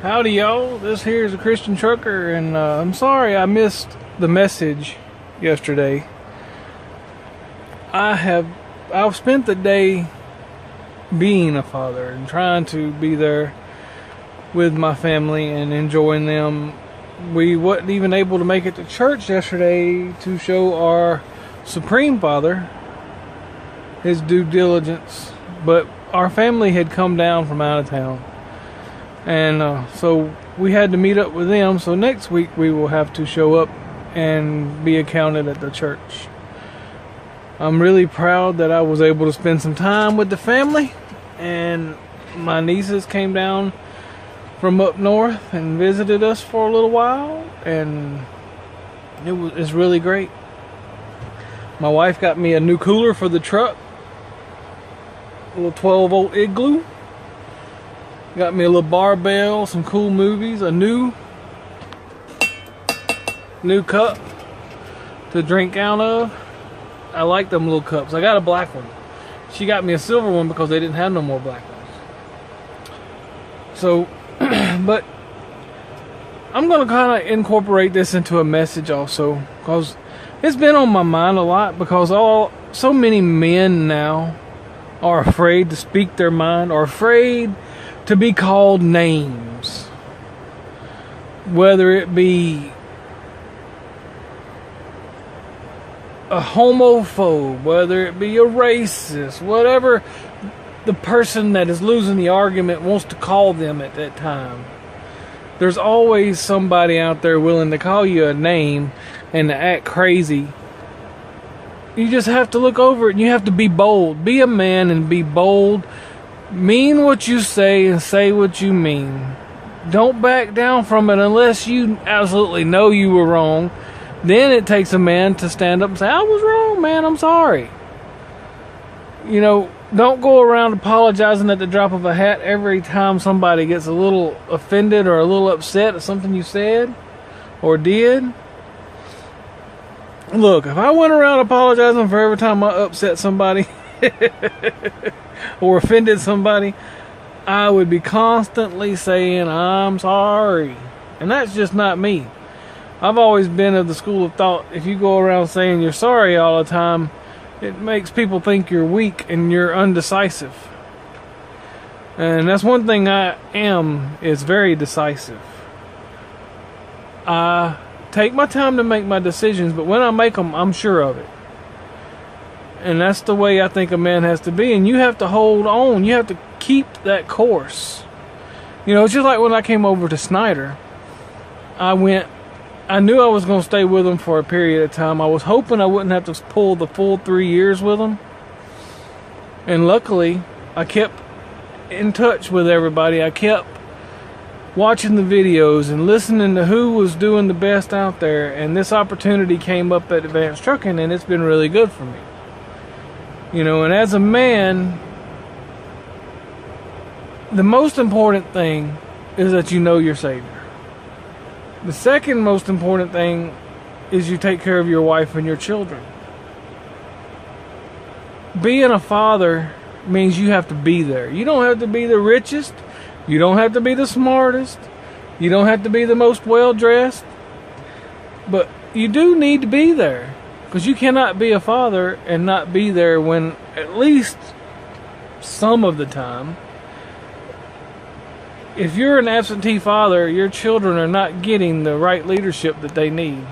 Howdy y'all, this here is a Christian trucker, and I'm sorry I missed the message yesterday. I've spent the day being a father and trying to be there with my family and enjoying them. We wasn't even able to make it to church yesterday to show our Supreme Father his due diligence, but our family had come down from out of town. And so we had to meet up with them. So next week we will have to show up and be accounted at the church. I'm really proud that I was able to spend some time with the family. And my nieces came down from up north and visited us for a little while. And it's really great. My wife got me a new cooler for the truck. A little 12-volt Igloo. Got me a little barbell, some cool movies, a new cup to drink out of. I like them little cups. I got a black one. She got me a silver one because they didn't have no more black ones. So, but I'm going to kind of incorporate this into a message also, because it's been on my mind a lot, because so many men now are afraid to speak their mind, or afraid to be called names, whether it be a homophobe, whether it be a racist, whatever the person that is losing the argument wants to call them at that time. There's always somebody out there willing to call you a name and to act crazy. You just have to look over it, and you have to be bold. Be a man and be bold. Mean what you say and say what you mean. Don't back down from it unless you absolutely know you were wrong. Then it takes a man to stand up and say, I was wrong, man, I'm sorry. You know, don't go around apologizing at the drop of a hat every time somebody gets a little offended or a little upset at something you said or did. Look, if I went around apologizing for every time I upset somebody or offended somebody, I would be constantly saying, I'm sorry. And that's just not me. I've always been of the school of thought, if you go around saying you're sorry all the time, it makes people think you're weak and you're undecisive. And that's one thing I am, is very decisive. I take my time to make my decisions, but when I make them, I'm sure of it. And that's the way I think a man has to be. And you have to hold on. You have to keep that course. You know, it's just like when I came over to Snyder. I knew I was going to stay with him for a period of time. I was hoping I wouldn't have to pull the full 3 years with him. And luckily, I kept in touch with everybody. I kept watching the videos and listening to who was doing the best out there. And this opportunity came up at Advanced Trucking, and it's been really good for me. You know, and as a man, the most important thing is that you know your Savior. The second most important thing is you take care of your wife and your children. Being a father means you have to be there. You don't have to be the richest. You don't have to be the smartest. You don't have to be the most well-dressed. But you do need to be there. Because you cannot be a father and not be there when, at least some of the time, if you're an absentee father, your children are not getting the right leadership that they need.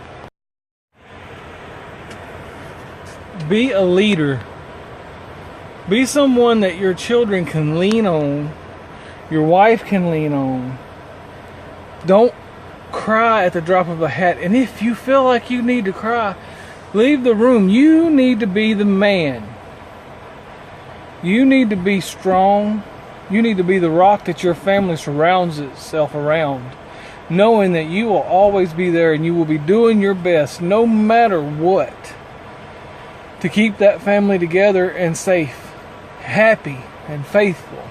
Be a leader. Be someone that your children can lean on, your wife can lean on. Don't cry at the drop of a hat. And if you feel like you need to cry, leave the room. You need to be the man. You need to be strong. You need to be the rock that your family surrounds itself around, knowing that you will always be there and you will be doing your best, no matter what, to keep that family together and safe, happy, and faithful.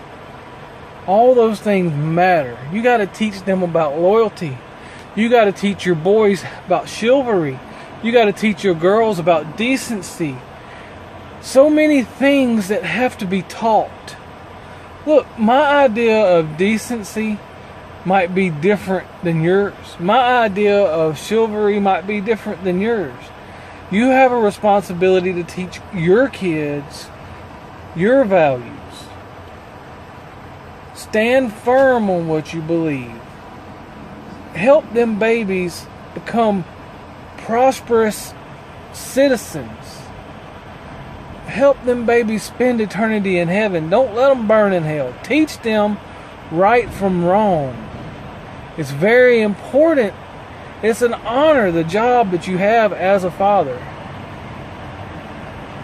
All those things matter. You got to teach them about loyalty. You got to teach your boys about chivalry. You got to teach your girls about decency. So many things that have to be taught. Look, my idea of decency, might be different than yours. My idea of chivalry might be different than yours. You have a responsibility to teach your kids your values. Stand firm on what you believe. Help them babies become prosperous citizens. Help them babies spend eternity in heaven. Don't let them burn in hell. Teach them right from wrong. It's very important. It's an honor, the job that you have as a father.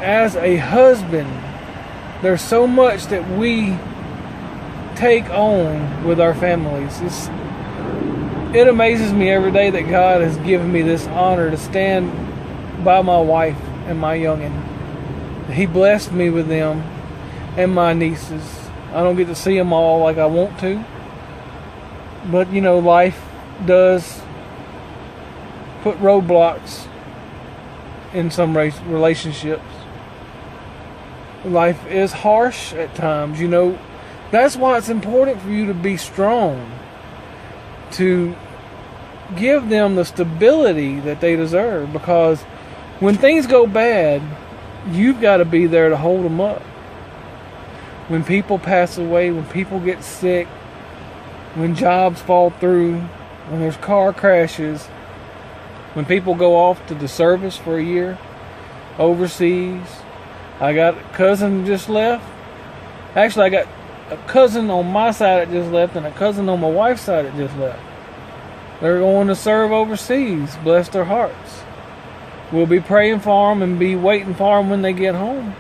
As a husband, there's so much that we take on with our families. It amazes me every day that God has given me this honor to stand by my wife and my youngin'. He blessed me with them and my nieces. I don't get to see them all like I want to. But, life does put roadblocks in some relationships. Life is harsh at times, That's why it's important for you to be strong. To give them the stability that they deserve. Because when things go bad, you've got to be there to hold them up. When people pass away, when people get sick, when jobs fall through, when there's car crashes, when people go off to the service for a year, overseas. I got a cousin just left. Actually, I got a cousin on my side that just left and a cousin on my wife's side that just left. They're going to serve overseas. Bless their hearts. We'll be praying for them and be waiting for them when they get home.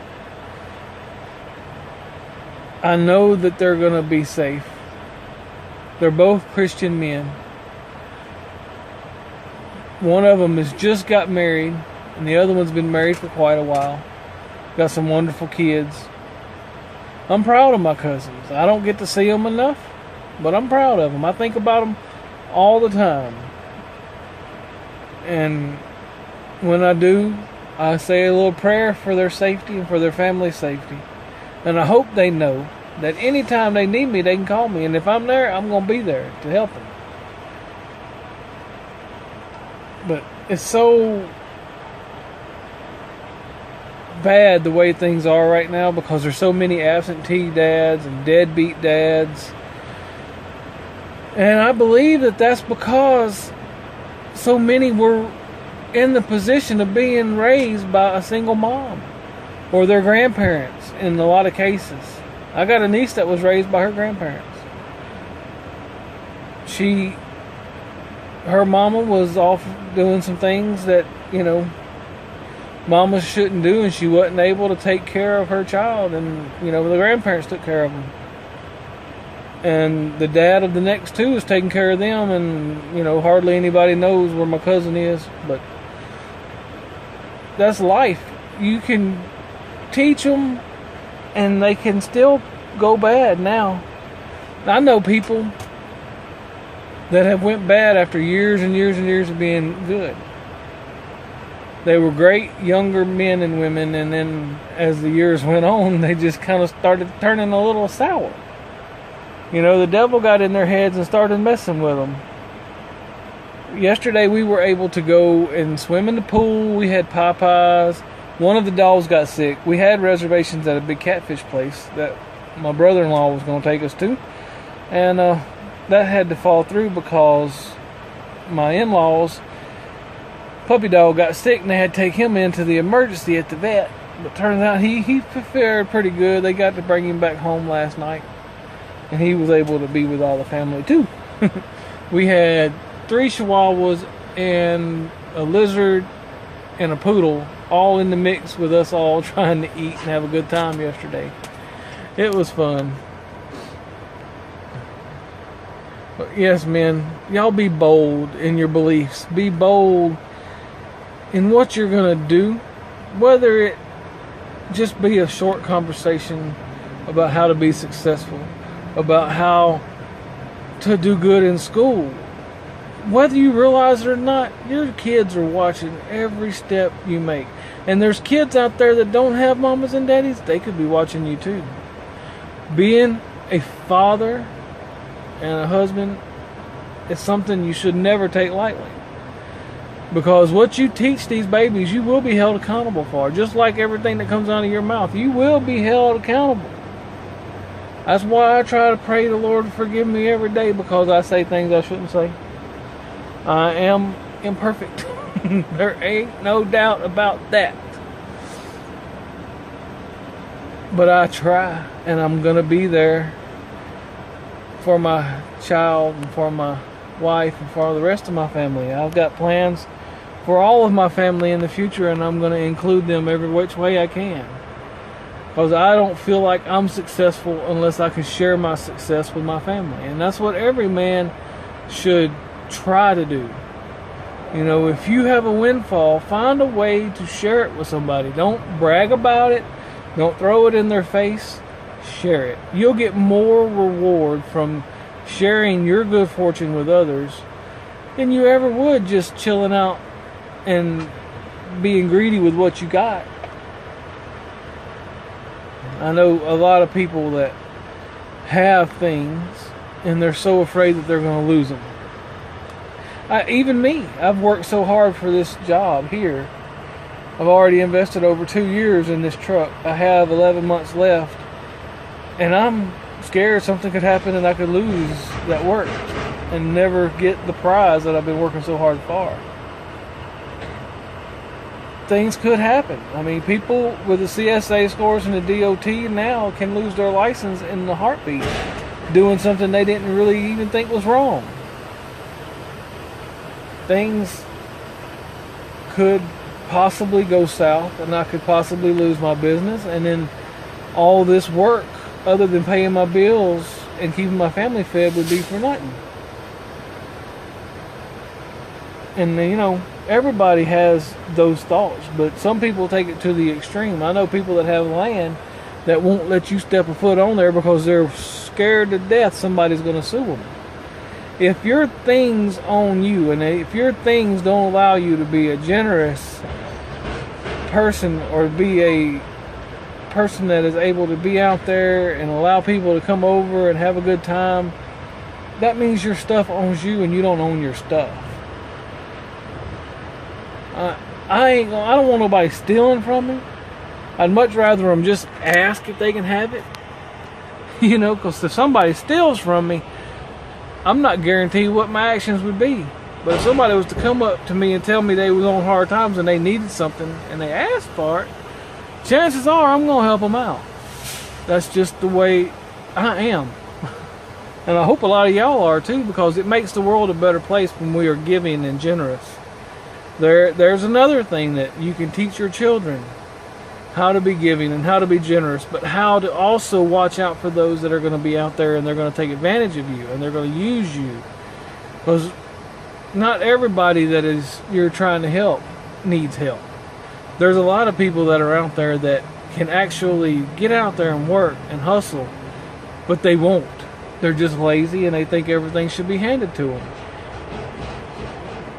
I know that they're going to be safe. They're both Christian men. One of them has just got married, and the other one's been married for quite a while. Got some wonderful kids. I'm proud of my cousins. I don't get to see them enough, but I'm proud of them. I think about them all the time. And when I do, I say a little prayer for their safety and for their family's safety. And I hope they know that anytime they need me, they can call me. And if I'm there, I'm going to be there to help them. But it's so bad the way things are right now because there's so many absentee dads and deadbeat dads. And I believe that that's because so many were in the position of being raised by a single mom or their grandparents in a lot of cases. I got a niece that was raised by her grandparents. Her mama was off doing some things that, mamas shouldn't do, and she wasn't able to take care of her child, and, the grandparents took care of them. And the dad of the next two is taking care of them, and, hardly anybody knows where my cousin is, but that's life. You can teach them, and they can still go bad now. I know people that have went bad after years and years and years of being good. They were great younger men and women, and then as the years went on, they just kind of started turning a little sour. The devil got in their heads and started messing with them. Yesterday we were able to go and swim in the pool. We had Popeyes. One of the dogs got sick. We had reservations at a big catfish place that my brother-in-law was going to take us to. And that had to fall through because my in-laws' puppy dog got sick and they had to take him into the emergency at the vet. But turns out he fared pretty good. They got to bring him back home last night. And he was able to be with all the family too. We had 3 chihuahuas and a lizard and a poodle all in the mix with us all trying to eat and have a good time yesterday. It was fun. But yes, men, y'all be bold in your beliefs. Be bold in what you're going to do. Whether it just be a short conversation about how to be successful, about how to do good in school. Whether you realize it or not, your kids are watching every step you make. And there's kids out there that don't have mamas and daddies. They could be watching you too. Being a father and a husband is something you should never take lightly. Because what you teach these babies, you will be held accountable for. Just like everything that comes out of your mouth, you will be held accountable. That's why I try to pray the Lord to forgive me every day, because I say things I shouldn't say. I am imperfect. There ain't no doubt about that. But I try, and I'm going to be there for my child and for my wife and for the rest of my family. I've got plans for all of my family in the future, and I'm going to include them every which way I can. Because I don't feel like I'm successful unless I can share my success with my family. And that's what every man should try to do. You know, if you have a windfall, find a way to share it with somebody. Don't brag about it. Don't throw it in their face. Share it. You'll get more reward from sharing your good fortune with others than you ever would just chilling out and being greedy with what you got. I know a lot of people that have things and they're so afraid that they're going to lose them. Even me, I've worked so hard for this job here. I've already invested over 2 years in this truck. I have 11 months left, and I'm scared something could happen and I could lose that work and never get the prize that I've been working so hard for. Things could happen. I mean, people with the CSA scores and the DOT now can lose their license in the heartbeat, doing something they didn't really even think was wrong. Things could possibly go south, and I could possibly lose my business, and then all this work, other than paying my bills and keeping my family fed, would be for nothing. And you know, everybody has those thoughts, but some people take it to the extreme. I know people that have land that won't let you step a foot on there because they're scared to death somebody's going to sue them. If your things own you, and if your things don't allow you to be a generous person or be a person that is able to be out there and allow people to come over and have a good time, that means your stuff owns you and you don't own your stuff. I don't want nobody stealing from me. I'd much rather them just ask if they can have it. You know, because if somebody steals from me, I'm not guaranteed what my actions would be. But if somebody was to come up to me and tell me they was on hard times and they needed something and they asked for it, chances are I'm going to help them out. That's just the way I am. And I hope a lot of y'all are too, because it makes the world a better place when we are giving and generous. There's another thing that you can teach your children: how to be giving and how to be generous, but how to also watch out for those that are going to be out there and they're going to take advantage of you and they're going to use you. Because not everybody that is you're trying to help needs help. There's a lot of people that are out there that can actually get out there and work and hustle, but they won't. They're just lazy and they think everything should be handed to them.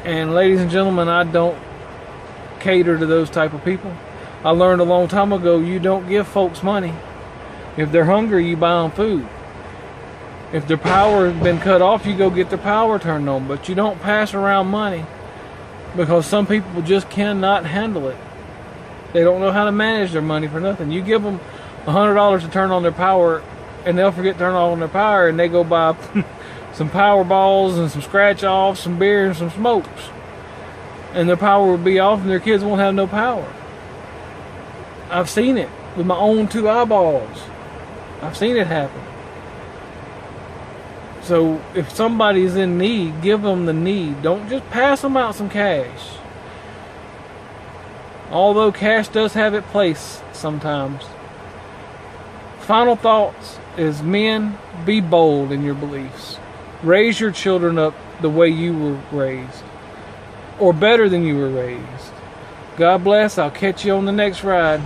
And ladies and gentlemen, I don't cater to those type of people. I learned a long time ago, you don't give folks money. If they're hungry, you buy them food. If their power has been cut off, you go get their power turned on. But you don't pass around money, because some people just cannot handle it. They don't know how to manage their money for nothing. You give them $100 to turn on their power, and they'll forget to turn on their power, and they go buy some power balls and some scratch offs, some beer and some smokes. And their power will be off and their kids won't have no power. I've seen it with my own 2 eyeballs. I've seen it happen. So if somebody's in need, give them the need. Don't just pass them out some cash. Although cash does have its place sometimes. Final thoughts is, men, be bold in your beliefs. Raise your children up the way you were raised, or better than you were raised. God bless. I'll catch you on the next ride.